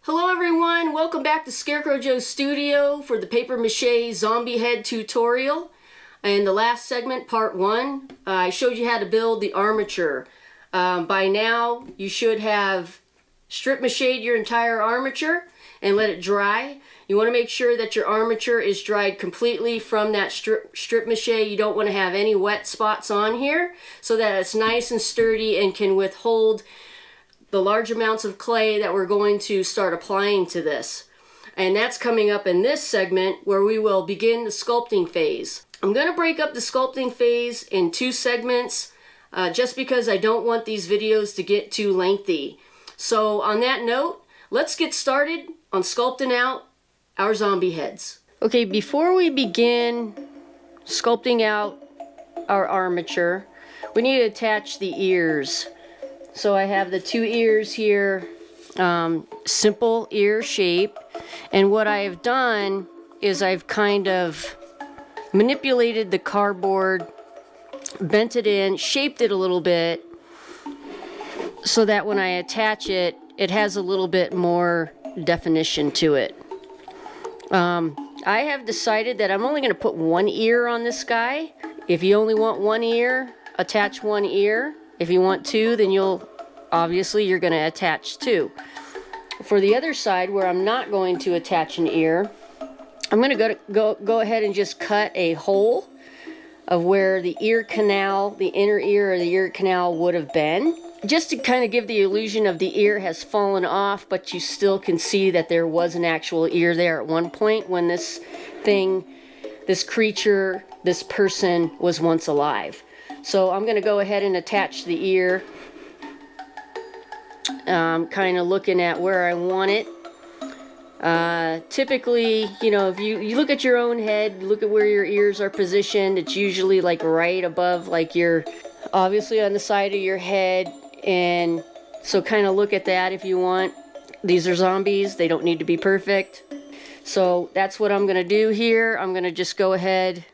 Hello everyone, welcome back to Scarecrow Joe's studio for the paper mache zombie head tutorial. In the last segment, part 1, I showed you how to build the armature. By now you should have strip mached your entire armature and let it dry. You want to make sure that your armature is dried completely from that strip mache. You don't want to have any wet spots on here so that it's nice and sturdy and can withhold the large amounts of clay that we're going to start applying to this. And that's coming up in this segment where we will begin the sculpting phase. I'm going to break up the sculpting phase in 2 segments just because I don't want these videos to get too lengthy. So on that note, let's get started on sculpting out our zombie heads. Okay, before we begin sculpting out our armature, we need to attach the ears. So I have the 2 ears here, simple ear shape, and what I have done is I've kind of manipulated the cardboard, bent it in, shaped it a little bit, so that when I attach it, it has a little bit more definition to it. I have decided that I'm only going to put 1 ear on this guy. If you only want 1 ear, attach 1 ear. If you want 2, then you're going to attach 2. For the other side, where I'm not going to attach an ear, I'm going to go ahead and just cut a hole of where the ear canal, the inner ear or the ear canal would have been, just to kind of give the illusion of the ear has fallen off, but you still can see that there was an actual ear there at one point when this thing, this creature, this person was once alive. So I'm going to go ahead and attach the ear, kind of looking at where I want it. Typically, you know, if you look at your own head, look at where your ears are positioned, it's usually like right above, like you're obviously on the side of your head, and so kind of look at that if you want. These are zombies, they don't need to be perfect. So that's what I'm going to do here. I'm going to just go ahead,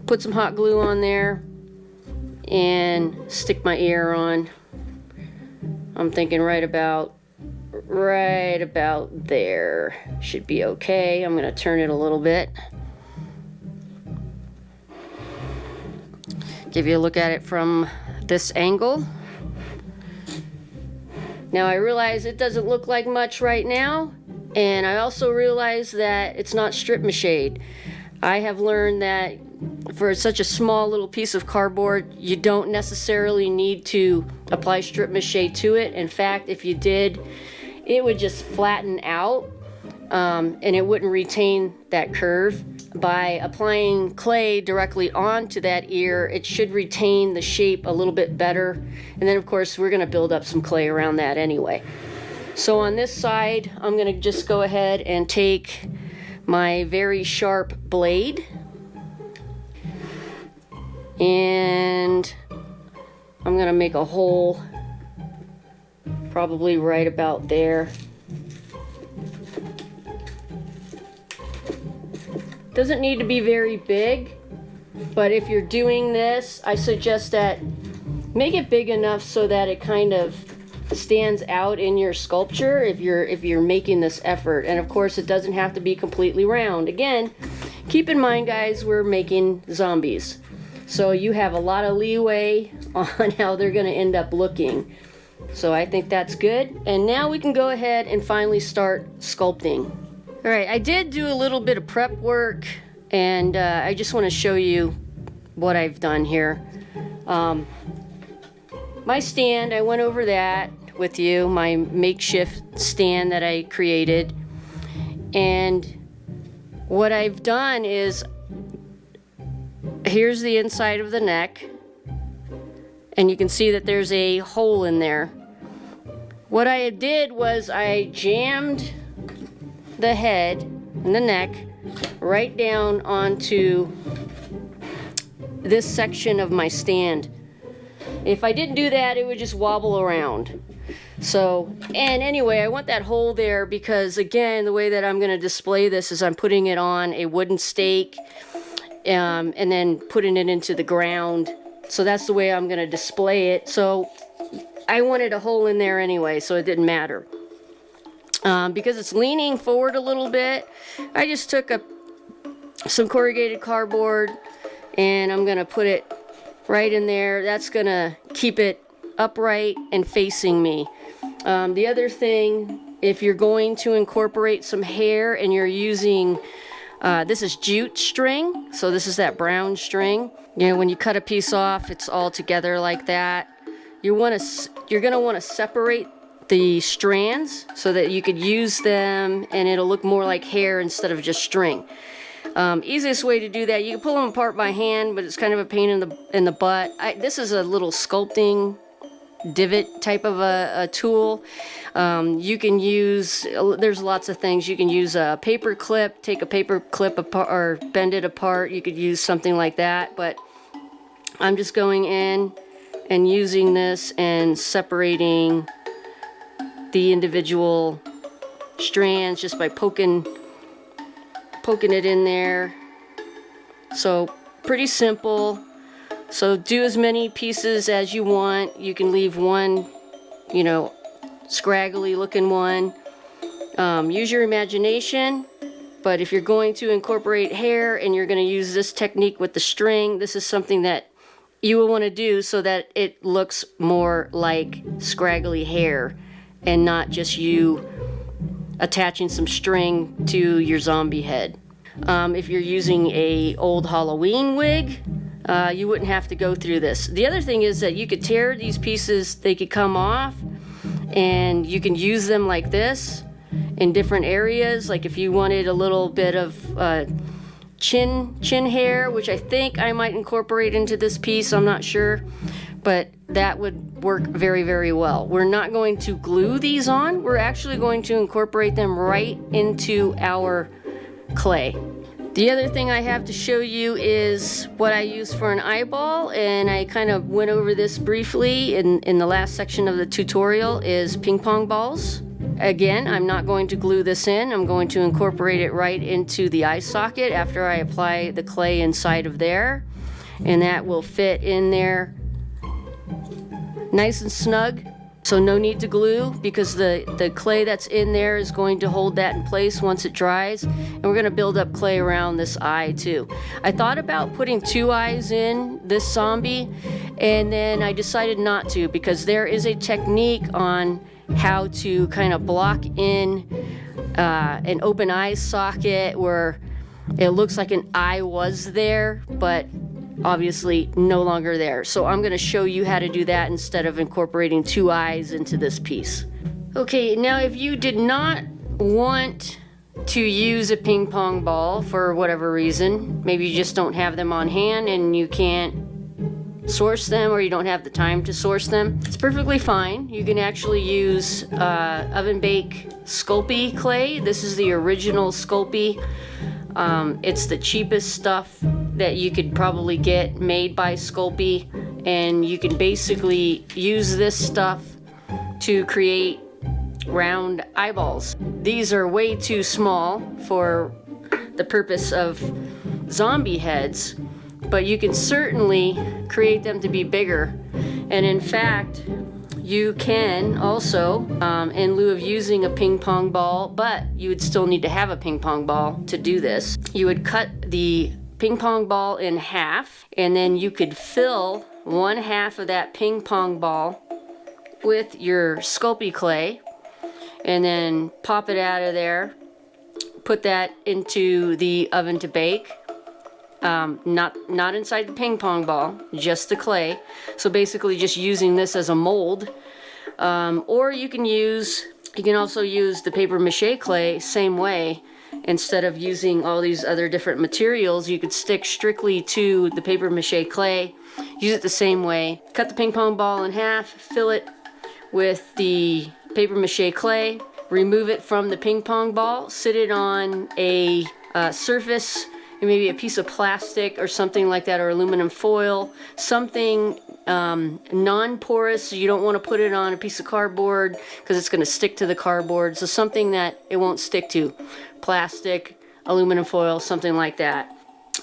put some hot glue on there, and stick my ear on. I'm thinking right about there should be okay. I'm going to turn it a little bit. Give you a look at it from this angle. Now I realize it doesn't look like much right now, and I also realize that it's not strip mached. I have learned that for such a small little piece of cardboard, you don't necessarily need to apply strip mache to it. In fact, if you did, it would just flatten out and it wouldn't retain that curve. By applying clay directly onto that ear, it should retain the shape a little bit better. And then of course we're going to build up some clay around that anyway. So on this side, I'm going to just go ahead and take my very sharp blade, and I'm going to make a hole probably right about there. Doesn't need to be very big, but if you're doing this, I suggest that make it big enough so that it kind of stands out in your sculpture if you're making this effort. And of course it doesn't have to be completely round. Again, keep in mind guys, we're making zombies, so you have a lot of leeway on how they're going to end up looking. So I think that's good. And now we can go ahead and finally start sculpting. Alright, I did do a little bit of prep work, and I just want to show you what I've done here. My stand, I went over that with you, my makeshift stand that I created. And what I've done is, here's the inside of the neck, and you can see that there's a hole in there. What I did was I jammed the head and the neck right down onto this section of my stand. If I didn't do that, it would just wobble around. So, and anyway, I want that hole there because, again, the way that I'm going to display this is I'm putting it on a wooden stake and then putting it into the ground. So that's the way I'm going to display it. So I wanted a hole in there anyway, so it didn't matter. Because it's leaning forward a little bit, I just took some corrugated cardboard and I'm gonna put it right in there. That's gonna keep it upright and facing me. The other thing, if you're going to incorporate some hair and you're using, this is jute string, so this is that brown string. You know, when you cut a piece off, it's all together like that. You're gonna wanna separate the strands so that you could use them and it'll look more like hair instead of just string. Easiest way to do that, you can pull them apart by hand, but it's kind of a pain in the butt. This is a little sculpting divot type of a tool. You can use, there's lots of things. You can use a paper clip, take a paper clip apart or bend it apart. You could use something like that, but I'm just going in and using this and separating the individual strands just by poking it in there. So pretty simple. So do as many pieces as you want. You can leave one, you know, scraggly looking one. Use your imagination, but if you're going to incorporate hair and you're going to use this technique with the string, this is something that you will want to do so that it looks more like scraggly hair and not just you attaching some string to your zombie head. If you're using a old Halloween wig, you wouldn't have to go through this. The other thing is that you could tear these pieces, they could come off, and you can use them like this in different areas. Like if you wanted a little bit of chin hair, which I think I might incorporate into this piece, I'm not sure, but that would work very, very well. We're not going to glue these on. We're actually going to incorporate them right into our clay. The other thing I have to show you is what I use for an eyeball, and I kind of went over this briefly in the last section of the tutorial, is ping pong balls. Again, I'm not going to glue this in. I'm going to incorporate it right into the eye socket after I apply the clay inside of there, and that will fit in there nice and snug. So no need to glue, because the clay that's in there is going to hold that in place once it dries. And we're going to build up clay around this eye too. I thought about putting 2 eyes in this zombie, and then I decided not to, because there is a technique on how to kind of block in an open eye socket where it looks like an eye was there, but obviously no longer there. So I'm going to show you how to do that instead of incorporating 2 eyes into this piece. Okay, now if you did not want to use a ping pong ball for whatever reason, maybe you just don't have them on hand and you can't source them, or you don't have the time to source them, it's perfectly fine. You can actually use oven bake Sculpting clay. This is the original Sculpting. It's the cheapest stuff that you could probably get made by Sculpting, and you can basically use this stuff to create round eyeballs. These are way too small for the purpose of zombie heads, but you can certainly create them to be bigger. And in fact, you can also, in lieu of using a ping pong ball, but you would still need to have a ping pong ball to do this, you would cut the ping pong ball in half, and then you could fill 1/2 of that ping pong ball with your Sculpting clay, and then pop it out of there, put that into the oven to bake. Not inside the ping pong ball, just the clay. So basically just using this as a mold. Or you can also use the paper mache clay same way. Instead of using all these other different materials, you could stick strictly to the paper mache clay, use it the same way. Cut the ping pong ball in half, fill it with the paper mache clay, remove it from the ping pong ball, sit it on a surface, maybe a piece of plastic or something like that, or aluminum foil, something non-porous, so you don't want to put it on a piece of cardboard because it's going to stick to the cardboard. So something that it won't stick to, plastic, aluminum foil, something like that.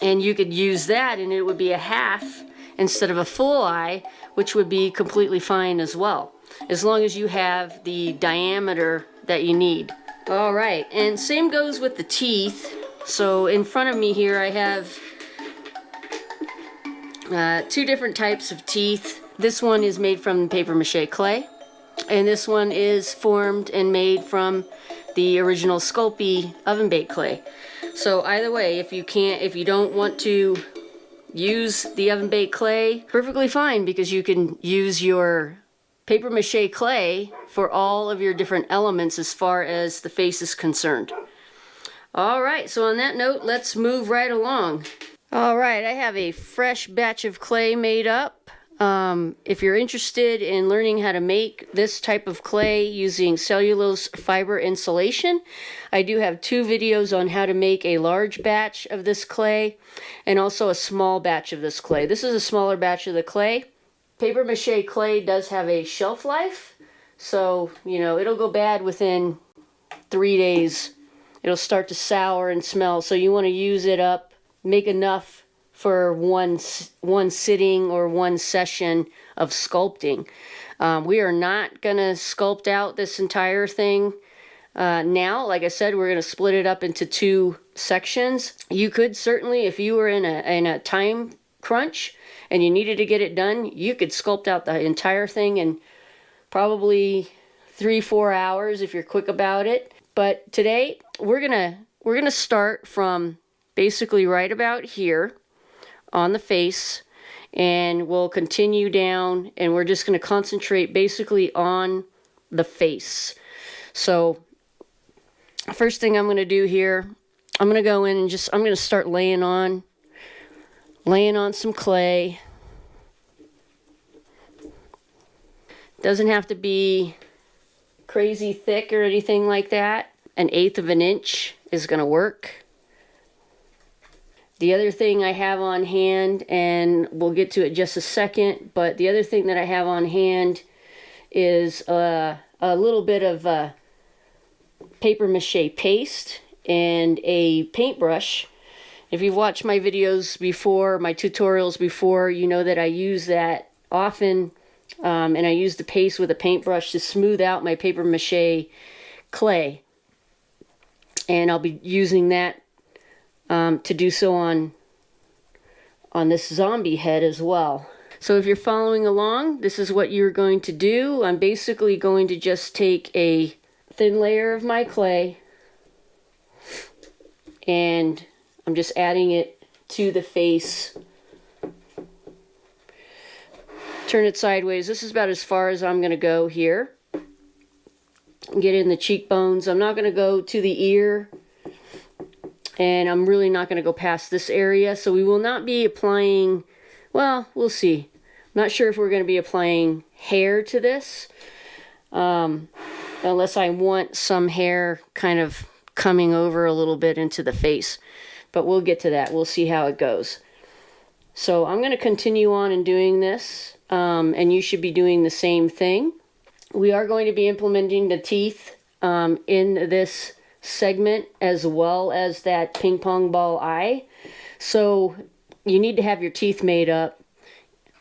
And you could use that and it would be a half instead of a full eye, which would be completely fine as well, as long as you have the diameter that you need. All right, and same goes with the teeth. So in front of me here I have two different types of teeth. This one is made from paper mache clay, and this one is formed and made from the original Sculpting oven baked clay. So either way, if you don't want to use the oven baked clay, perfectly fine, because you can use your paper mache clay for all of your different elements as far as the face is concerned. All right, so on that note, let's move right along. All right, I have a fresh batch of clay made up. If you're interested in learning how to make this type of clay using cellulose fiber insulation, I do have two videos on how to make a large batch of this clay and also a small batch of this clay. This is a smaller batch of the clay. Paper mache clay does have a shelf life, so it'll go bad within 3 days. It'll start to sour and smell, so you want to use it up, make enough for one sitting or one session of sculpting. We are not going to sculpt out this entire thing now. Like I said, we're going to split it up into two sections. You could certainly, if you were in a time crunch and you needed to get it done, you could sculpt out the entire thing in probably 3-4 hours if you're quick about it. But today we're gonna start from basically right about here on the face, and we'll continue down, and we're just going to concentrate basically on the face. So first thing I'm going to do here, I'm going to go in and I'm going to start laying on some clay. Doesn't have to be crazy thick or anything like that. 1/8 of an inch is going to work. The other thing I have on hand, and we'll get to it in just a second, but the other thing that I have on hand is a little bit of paper mache paste and a paintbrush. If you've watched my videos before, my tutorials before, you know that I use that often, and I use the paste with a paintbrush to smooth out my paper mache clay. And I'll be using that to do so on this zombie head as well. So if you're following along, this is what you're going to do. I'm basically going to just take a thin layer of my clay, and I'm just adding it to the face. Turn it sideways. This is about as far as I'm going to go here. Get in the cheekbones. I'm not going to go to the ear, and I'm really not going to go past this area. So we will not be applying, well, we'll see. I'm not sure if we're going to be applying hair to this, unless I want some hair kind of coming over a little bit into the face. But we'll get to that. We'll see how it goes. So I'm going to continue on in doing this, and you should be doing the same thing. We are going to be implementing the teeth in this segment, as well as that ping pong ball eye. So you need to have your teeth made up,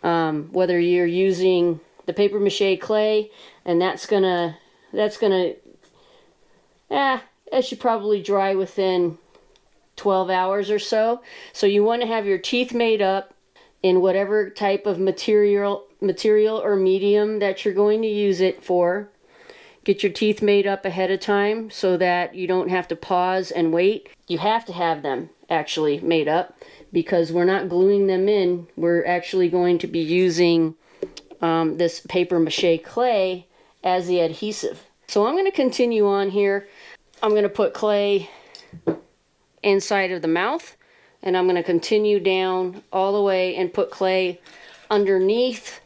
whether you're using the paper mache clay, and that should probably dry within 12 hours or so. So you want to have your teeth made up in whatever type of material or medium that you're going to use it for. Get your teeth made up ahead of time so that you don't have to pause and wait. You have to have them actually made up, because we're not gluing them in. We're actually going to be using this paper mache clay as the adhesive. So I'm going to continue on here. I'm going to put clay inside of the mouth, and I'm going to continue down all the way and put clay underneath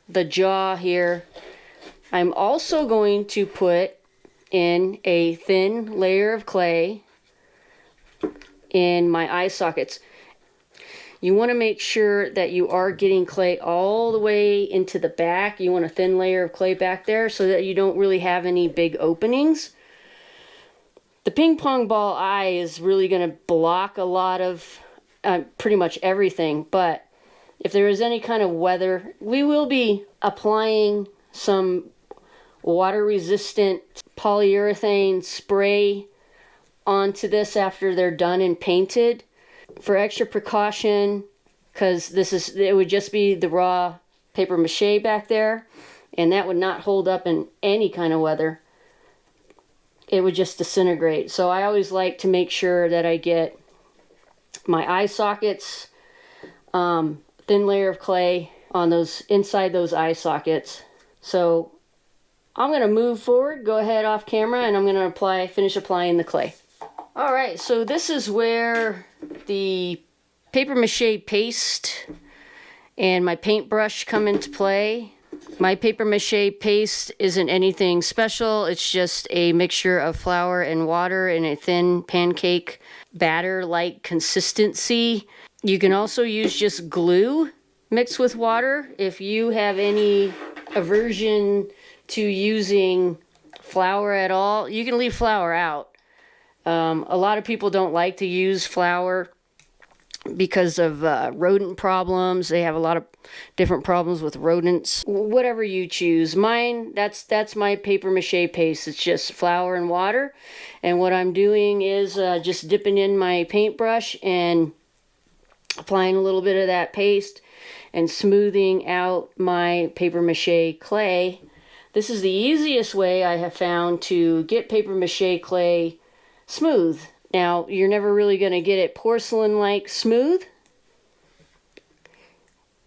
the jaw here. I'm also going to put in a thin layer of clay in my eye sockets. You want to make sure that you are getting clay all the way into the back. You want a thin layer of clay back there so that you don't really have any big openings. The ping pong ball eye is really going to block a lot of pretty much everything, but if there is any kind of weather, we will be applying some water resistant polyurethane spray onto this after they're done and painted for extra precaution, because it would just be the raw paper mache back there, and that would not hold up in any kind of weather. It would just disintegrate. So I always like to make sure that I get my eye sockets, thin layer of clay on those, inside those eye sockets. So I'm going to move forward, go ahead off camera, and I'm going to finish applying the clay. Alright, so this is where the paper mache paste and my paintbrush come into play. My paper mache paste isn't anything special. It's just a mixture of flour and water in a thin pancake batter-like consistency. You can also use just glue mixed with water if you have any aversion to using flour at all. You can leave flour out. A lot of people don't like to use flour because of rodent problems. They have a lot of different problems with rodents. Whatever you choose. Mine, that's my paper mache paste. It's just flour and water. And what I'm doing is just dipping in my paintbrush and applying a little bit of that paste and smoothing out my paper mache clay. This is the easiest way I have found to get paper mache clay smooth. Now, you're never really going to get it porcelain-like smooth,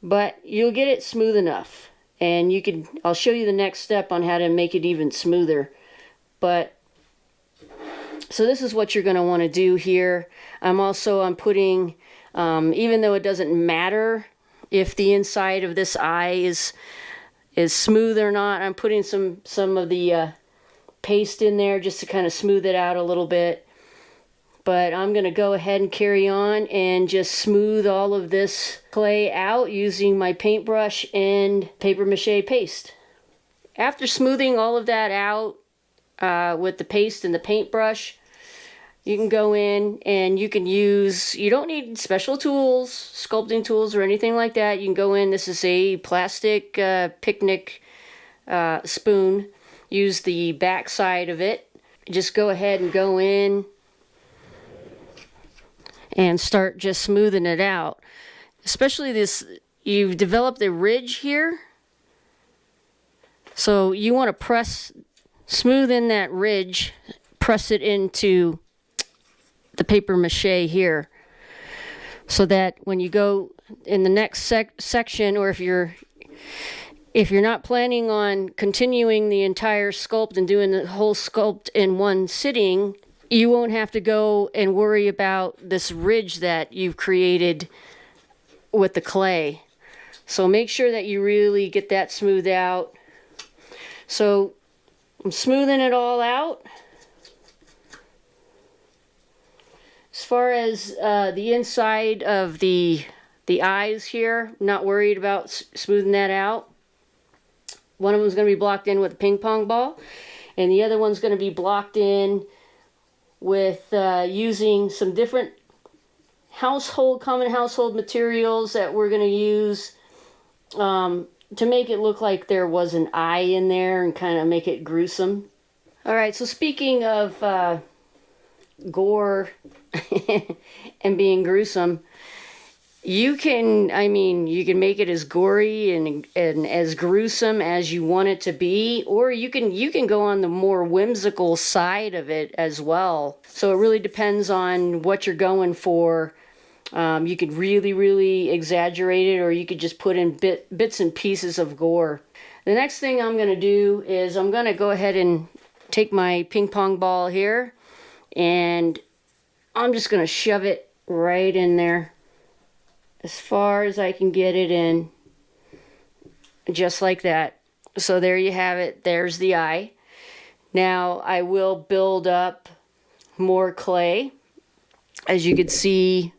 but you'll get it smooth enough. And I'll show you the next step on how to make it even smoother. So this is what you're going to want to do here. I'm putting, even though it doesn't matter if the inside of this eye is smooth or not, I'm putting some of the paste in there just to kind of smooth it out a little bit. But I'm going to go ahead and carry on and just smooth all of this clay out using my paintbrush and paper mache paste. After smoothing all of that out with the paste and the paintbrush, you can go in and you don't need special tools, sculpting tools or anything like that. You can go in, this is a plastic picnic spoon. Use the back side of it. Just go ahead and go in and start just smoothing it out. Especially this, you've developed a ridge here. So you want to smooth in that ridge, press it into the paper mache here. So that when you go in the next section, or if you're not planning on continuing the entire sculpt and doing the whole sculpt in one sitting, you won't have to go and worry about this ridge that you've created with the clay. So make sure that you really get that smoothed out. So I'm smoothing it all out. As far as the inside of the eyes here, I'm not worried about smoothing that out. One of them is going to be blocked in with a ping pong ball, and the other one's going to be blocked in with using some different common household materials that we're going to use to make it look like there was an eye in there and kind of make it gruesome. Alright, so speaking of gore and being gruesome, you can make it as gory and as gruesome as you want it to be, or you can go on the more whimsical side of it as well. So it really depends on what you're going for. You could really, really exaggerate it, or you could just put in bits and pieces of gore. The next thing I'm going to do is I'm going to go ahead and take my ping pong ball here, and I'm just going to shove it right in there as far as I can get it in, just like that. So there you have it. There's the eye. Now I will build up more clay. As you can see,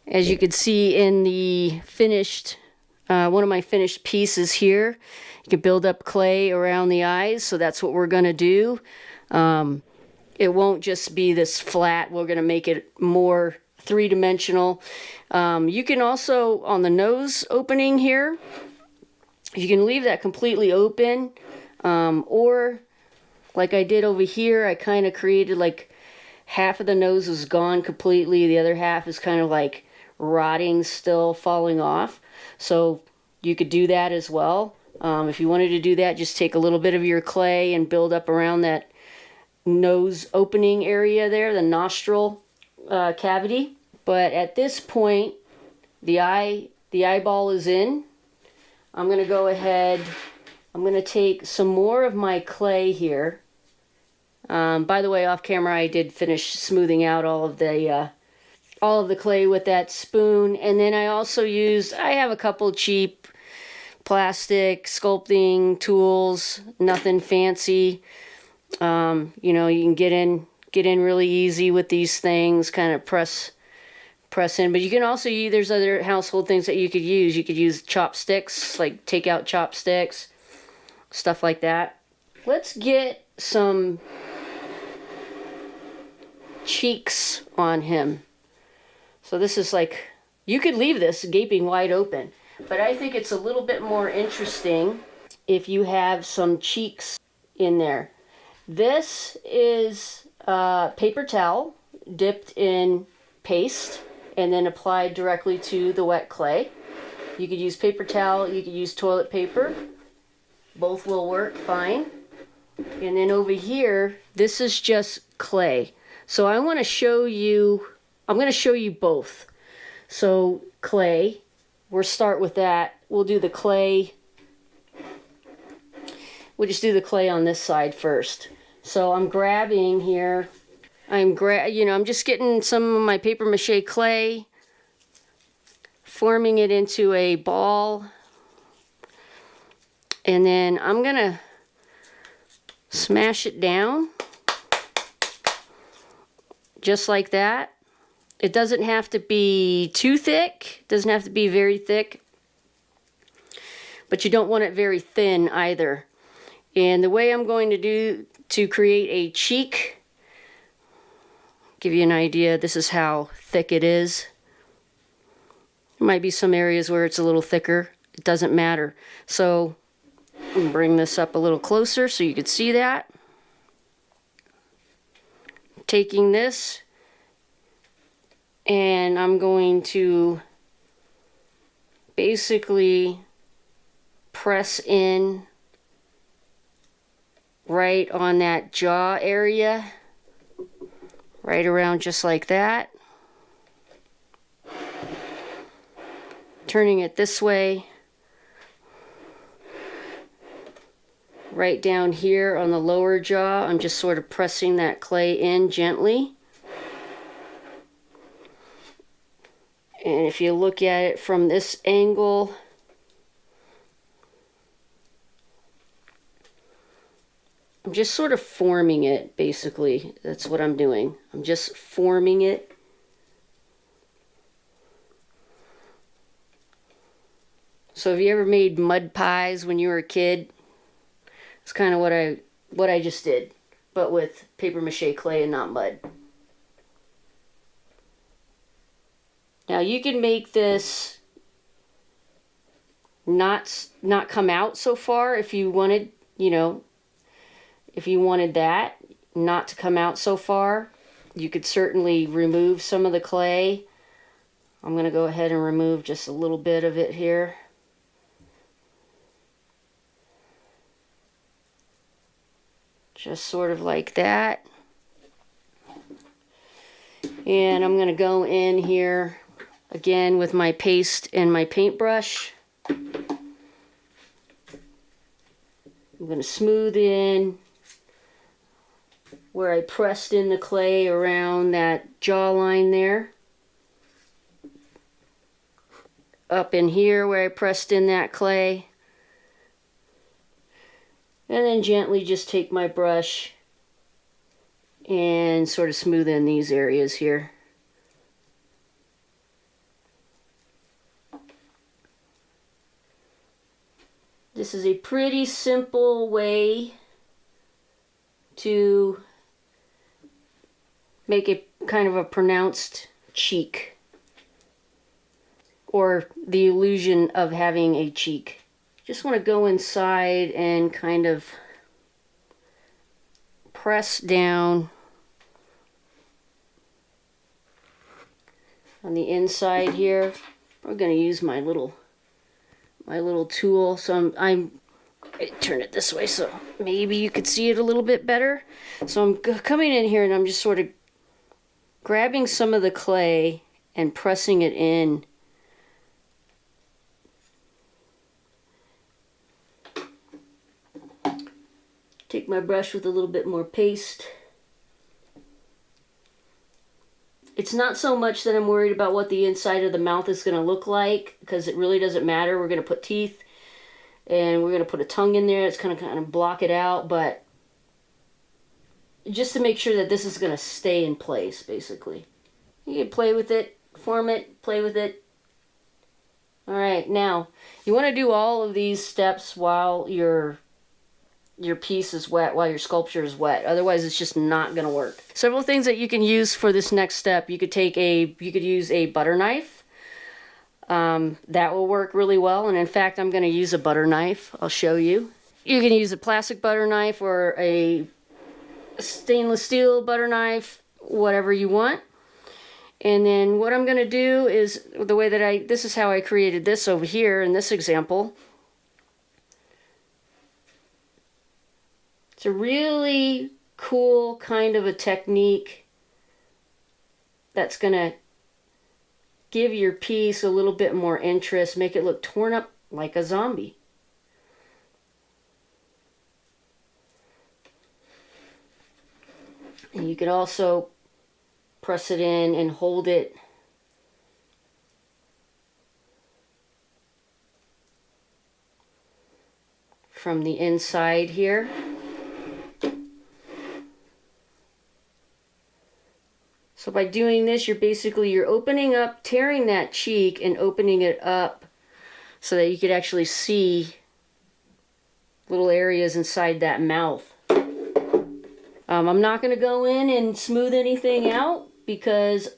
in the finished, one of my finished pieces here, you can build up clay around the eyes. So that's what we're going to do. It won't just be this flat. We're going to make it more three-dimensional. You can also, on the nose opening here, You can leave that completely open, or like I did over here, I kind of created like half of the nose is gone completely, the other half is kind of like rotting, still falling off. So you could do that as well. If you wanted to do that, just take a little bit of your clay and build up around that nose opening area there, the nostril cavity. But at this point, the eyeball is in. I'm going to go ahead, I'm going to take some more of my clay here. By the way, off camera I did finish smoothing out all of the clay with that spoon, and then I also I have a couple cheap plastic sculpting tools, nothing fancy. You know, you can get in really easy with these things, kind of press in, but you can also use, there's other household things that you could use. You could use chopsticks, like take out chopsticks, stuff like that. Let's get some cheeks on him. So this is like, you could leave this gaping wide open, but I think it's a little bit more interesting if you have some cheeks in there. This is paper towel dipped in paste and then applied directly to the wet clay. You could use paper towel, you could use toilet paper. Both will work fine. And then over here, this is just clay. So I want to show you, I'm going to show you both. So clay, we'll start with that. We'll do the clay. We'll just do the clay on this side first. So I'm grabbing here, I'm just getting some of my paper mache clay, forming it into a ball, and then I'm gonna smash it down just like that. It doesn't have to be too thick, it doesn't have to be very thick, but you don't want it very thin either. And the way I'm going to do to create a cheek, give you an idea, this is how thick it is. There might be some areas where it's a little thicker, it doesn't matter. So I'm going to bring this up a little closer so you can see that. Taking this, and I'm going to basically press in right on that jaw area, right around just like that. Turning it this way, right down here on the lower jaw, I'm just sort of pressing that clay in gently. And if you look at it from this angle, I'm just sort of forming it, basically. That's what I'm doing. I'm just forming it. So have you ever made mud pies when you were a kid? It's kind of what I just did, but with paper mache clay and not mud. Now you can make this not come out so far if you wanted, if you wanted that not to come out so far. You could certainly remove some of the clay. I'm going to go ahead and remove just a little bit of it here. Just sort of like that. And I'm going to go in here again with my paste and my paintbrush. I'm going to smooth in where I pressed in the clay around that jawline there. Up in here where I pressed in that clay. And then gently just take my brush and sort of smooth in these areas here. This is a pretty simple way to make a kind of a pronounced cheek, or the illusion of having a cheek. just want to go inside and kind of press down on the inside here. We're going to use my little tool. So I turn it this way so maybe you could see it a little bit better. So I'm coming in here and I'm just sort of grabbing some of the clay and pressing it in. Take my brush with a little bit more paste. It's not so much that I'm worried about what the inside of the mouth is going to look like, because it really doesn't matter. We're going to put teeth and we're going to put a tongue in there. It's going to kind of block it out, but just to make sure that this is going to stay in place, basically. You can play with it, form it, play with it. All right, now you want to do all of these steps while your piece is wet, while your sculpture is wet. Otherwise, it's just not going to work. Several things that you can use for this next step. You could use a butter knife. That will work really well. And in fact, I'm going to use a butter knife. I'll show you. You can use a plastic butter knife or a stainless steel butter knife, whatever you want. And then what I'm going to do is the way that this is how I created this over here in this example. It's a really cool kind of a technique that's going to give your piece a little bit more interest, make it look torn up like a zombie. And you can also press it in and hold it from the inside here. So by doing this, you're opening up, tearing that cheek and opening it up so that you could actually see little areas inside that mouth. I'm not going to go in and smooth anything out because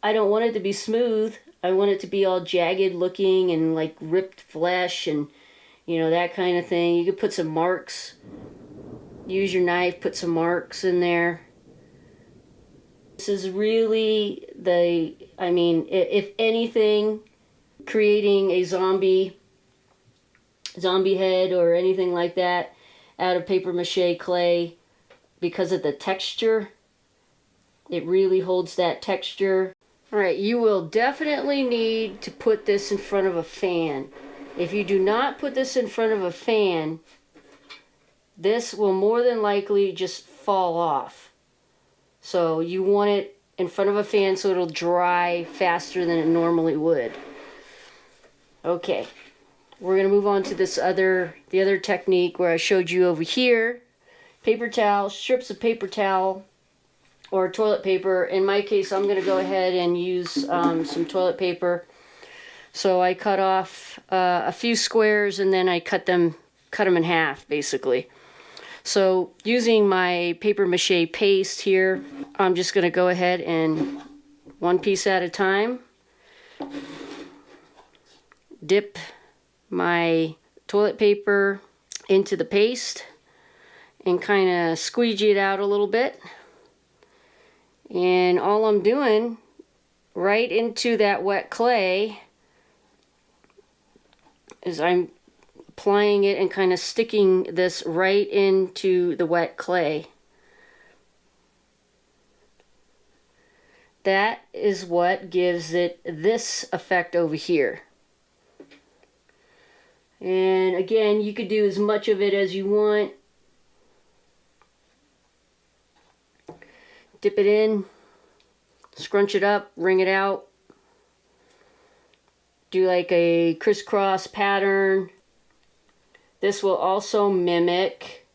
I don't want it to be smooth. I want it to be all jagged looking and like ripped flesh and, you know, that kind of thing. You could put some marks. Use your knife, put some marks in there. This is really if anything, creating a zombie head or anything like that out of paper mache clay, because of the texture, it really holds that texture. All right, you will definitely need to put this in front of a fan. If you do not put this in front of a fan, this will more than likely just fall off. So you want it in front of a fan so it'll dry faster than it normally would. Okay, we're going to move on to the other technique where I showed you over here. Paper towel, strips of paper towel or toilet paper. In my case, I'm going to go ahead and use some toilet paper. So I cut off a few squares and then I cut them in half, basically. So using my paper mache paste here, I'm just going to go ahead and one piece at a time dip my toilet paper into the paste and kind of squeegee it out a little bit. And all I'm doing right into that wet clay is I'm applying it and kind of sticking this right into the wet clay. That is what gives it this effect over here. And again, you could do as much of it as you want. Dip it in, scrunch it up, wring it out. Do like a crisscross pattern. This will also mimic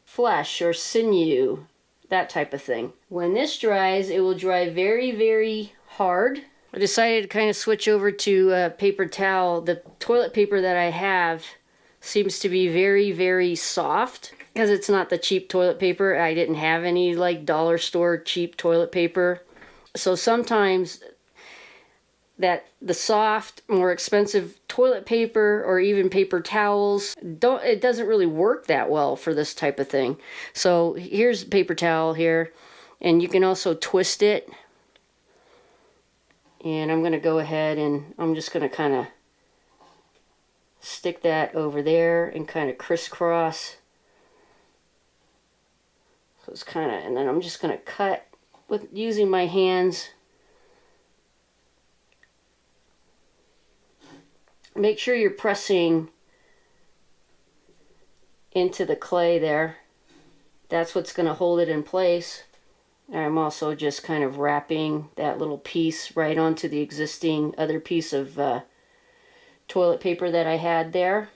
flesh or sinew, that type of thing. When this dries, it will dry very, very hard. I decided to kind of switch over to paper towel. The toilet paper that I have seems to be very, very soft because it's not the cheap toilet paper. I didn't have any like dollar store cheap toilet paper. So sometimes that the soft, more expensive toilet paper or even paper towels, it doesn't really work that well for this type of thing. So here's a paper towel here, and you can also twist it. And I'm going to go ahead and I'm just going to kind of stick that over there and kind of crisscross. So it's kind of, and then I'm just going to cut with using my hands. Make sure you're pressing into the clay there. That's what's going to hold it in place. And I'm also just kind of wrapping that little piece right onto the existing other piece of toilet paper that I had there.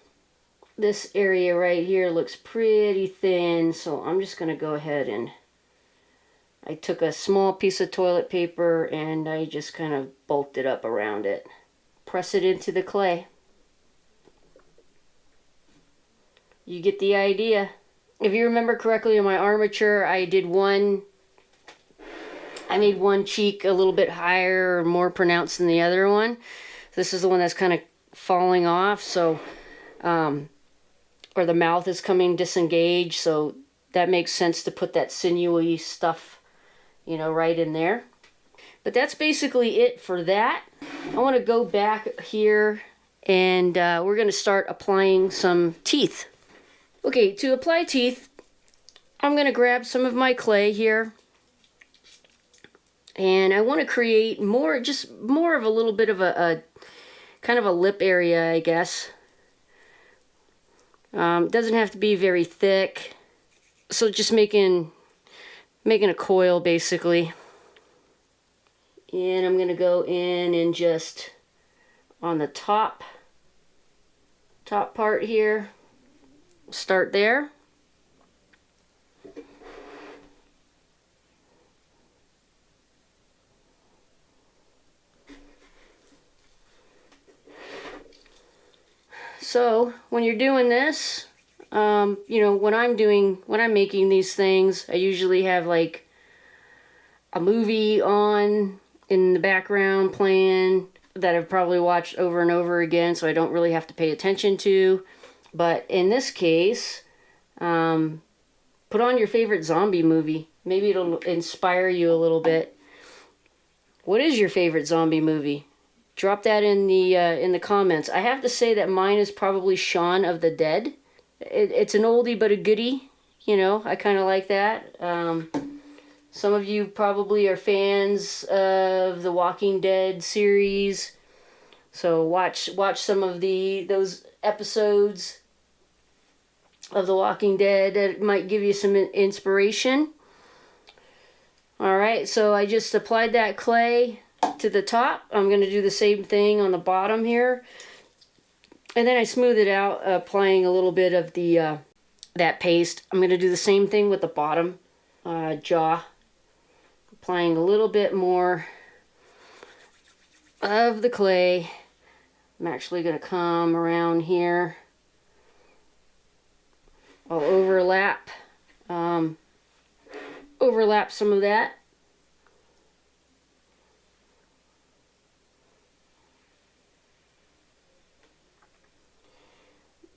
This area right here looks pretty thin, so I'm just going to go ahead and I took a small piece of toilet paper and I just kind of bulked it up around it. Press it into the clay. You get the idea. If you remember correctly in my armature, I made one cheek a little bit higher or more pronounced than the other one. This is the one that's kind of falling off, so or the mouth is coming disengaged, so that makes sense to put that sinewy stuff, you know, right in there. But that's basically it for that. I want to go back here and we're going to start applying some teeth. Okay, to apply teeth, I'm going to grab some of my clay here. And I want to create just more of a little bit of a kind of a lip area, I guess. Doesn't have to be very thick. So just making a coil basically. And I'm going to go in and just on the top part here, start there. So when you're doing this, you know, when I'm making these things, I usually have like a movie on in the background playing that I've probably watched over and over again, so I don't really have to pay attention to. But in this case, put on your favorite zombie movie. Maybe it'll inspire you a little bit. What is your favorite zombie movie? Drop that in the comments. I have to say that mine is probably Shaun of the Dead. It's an oldie but a goodie. You know, I kind of like that. Some of you probably are fans of the Walking Dead series, so watch some of those episodes of the Walking Dead that might give you some inspiration. All right, so I just applied that clay to the top. I'm going to do the same thing on the bottom here, and then I smooth it out, applying a little bit of the that paste. I'm going to do the same thing with the bottom jaw. Applying a little bit more of the clay. I'm actually going to come around here. I'll overlap some of that.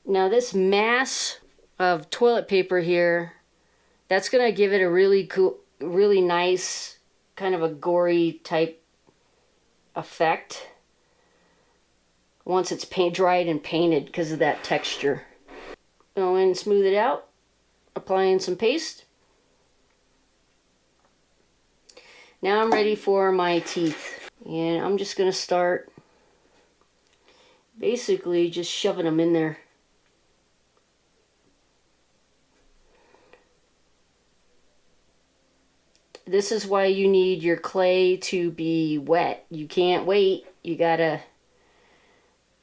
Now this mass of toilet paper here, that's going to give it a really cool, really nice kind of a gory type effect once it's dried and painted because of that texture. Go in and smooth it out, applying some paste. Now I'm ready for my teeth, and I'm just going to start basically just shoving them in there. This is why you need your clay to be wet. You can't wait. You gotta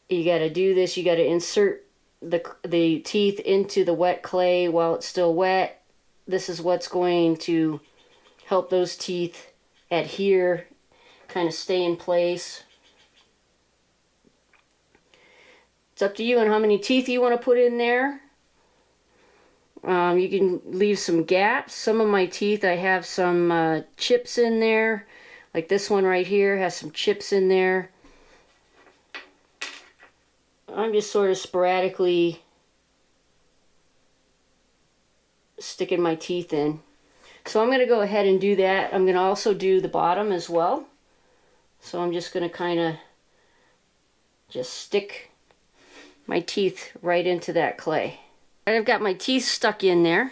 do this. You gotta insert the teeth into the wet clay while it's still wet. This is what's going to help those teeth adhere, kind of stay in place. It's up to you on how many teeth you want to put in there. You can leave some gaps. Some of my teeth, I have some chips in there. Like this one right here has some chips in there. I'm just sort of sporadically sticking my teeth in. So I'm going to go ahead and do that. I'm going to also do the bottom as well. So I'm just going to kind of just stick my teeth right into that clay. I've got my teeth stuck in there,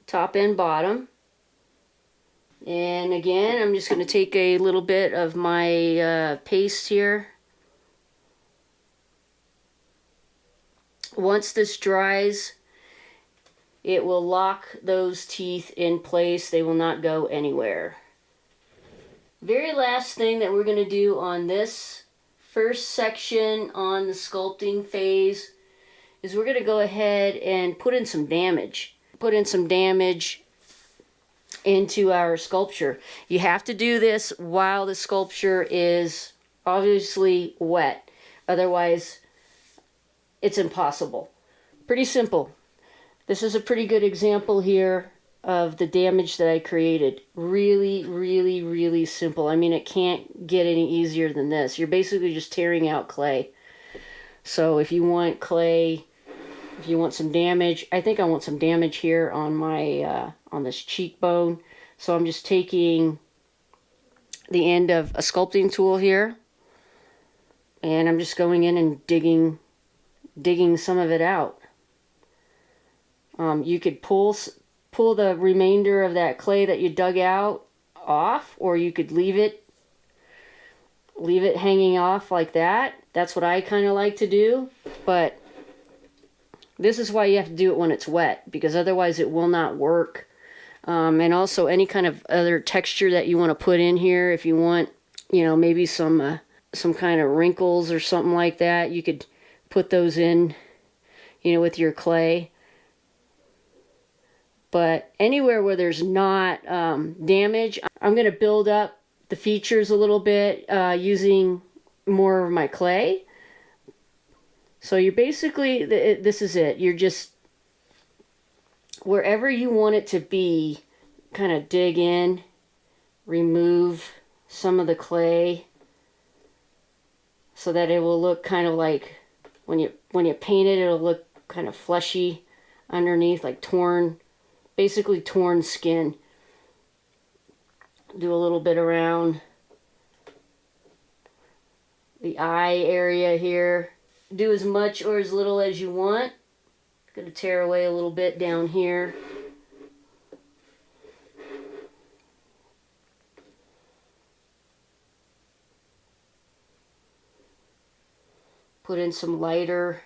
top and bottom. And again, I'm just going to take a little bit of my paste here. Once this dries, it will lock those teeth in place. They will not go anywhere. Very last thing that we're going to do on this first section on the sculpting phase is we're going to go ahead and put in some damage. Put in some damage into our sculpture. You have to do this while the sculpture is obviously wet. Otherwise, it's impossible. Pretty simple. This is a pretty good example here of the damage that I created. Really, really, really simple. I mean, it can't get any easier than this. You're basically just tearing out clay. So if you want clay, if you want some damage, I think I want some damage here on my on this cheekbone. So I'm just taking the end of a sculpting tool here, and I'm just going in and digging some of it out. You could pull the remainder of that clay that you dug out off, or you could leave it hanging off like that. That's what I kind of like to do, but this is why you have to do it when it's wet, because otherwise it will not work. And also any kind of other texture that you want to put in here, if you want, you know, maybe some kind of wrinkles or something like that, you could put those in, you know, with your clay. But anywhere where there's not damage, I'm going to build up the features a little bit using more of my clay. So you're basically, this is it. You're just, wherever you want it to be, kind of dig in, remove some of the clay so that it will look kind of like, when you paint it, it'll look kind of fleshy underneath, like torn, basically torn skin. Do a little bit around the eye area here. Do as much or as little as you want. Going to tear away a little bit down here. Put in some lighter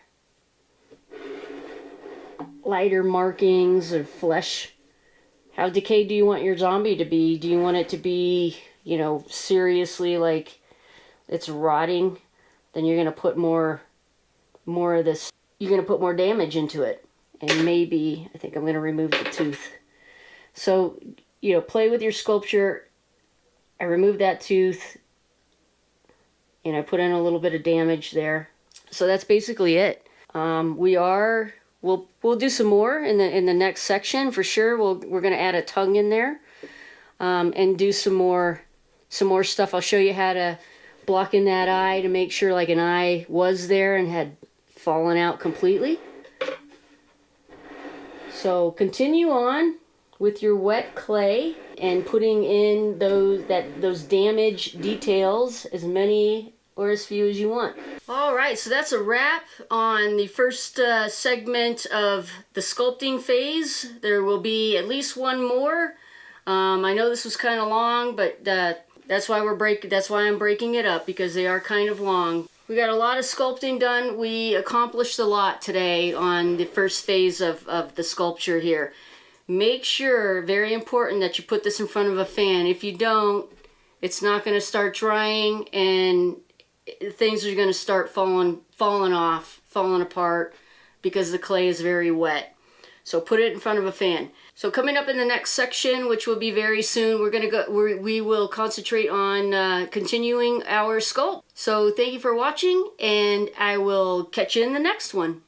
markings of flesh. How decayed do you want your zombie to be? Do you want it to be, you know, seriously like it's rotting? Then you're going to put more of this. You're going to put more damage into it. And maybe, I think I'm going to remove the tooth. So, you know, play with your sculpture. I removed that tooth, and I put in a little bit of damage there. So that's basically it. We'll do some more in the next section for sure. We're going to add a tongue in there, and do some more stuff. I'll show you how to block in that eye to make sure like an eye was there and had fallen out completely. So continue on with your wet clay and putting in those damage details, as many or as few as you want. All right, so that's a wrap on the first segment of the sculpting phase. There will be at least one more. I know this was kind of long, but that's why I'm breaking it up, because they are kind of long. We got a lot of sculpting done. We accomplished a lot today on the first phase of the sculpture here. Make sure, very important, that you put this in front of a fan. If you don't, it's not going to start drying, and things are going to start falling off, falling apart, because the clay is very wet. So put it in front of a fan. So coming up in the next section, which will be very soon, we will concentrate on continuing our sculpt. So thank you for watching, and I will catch you in the next one.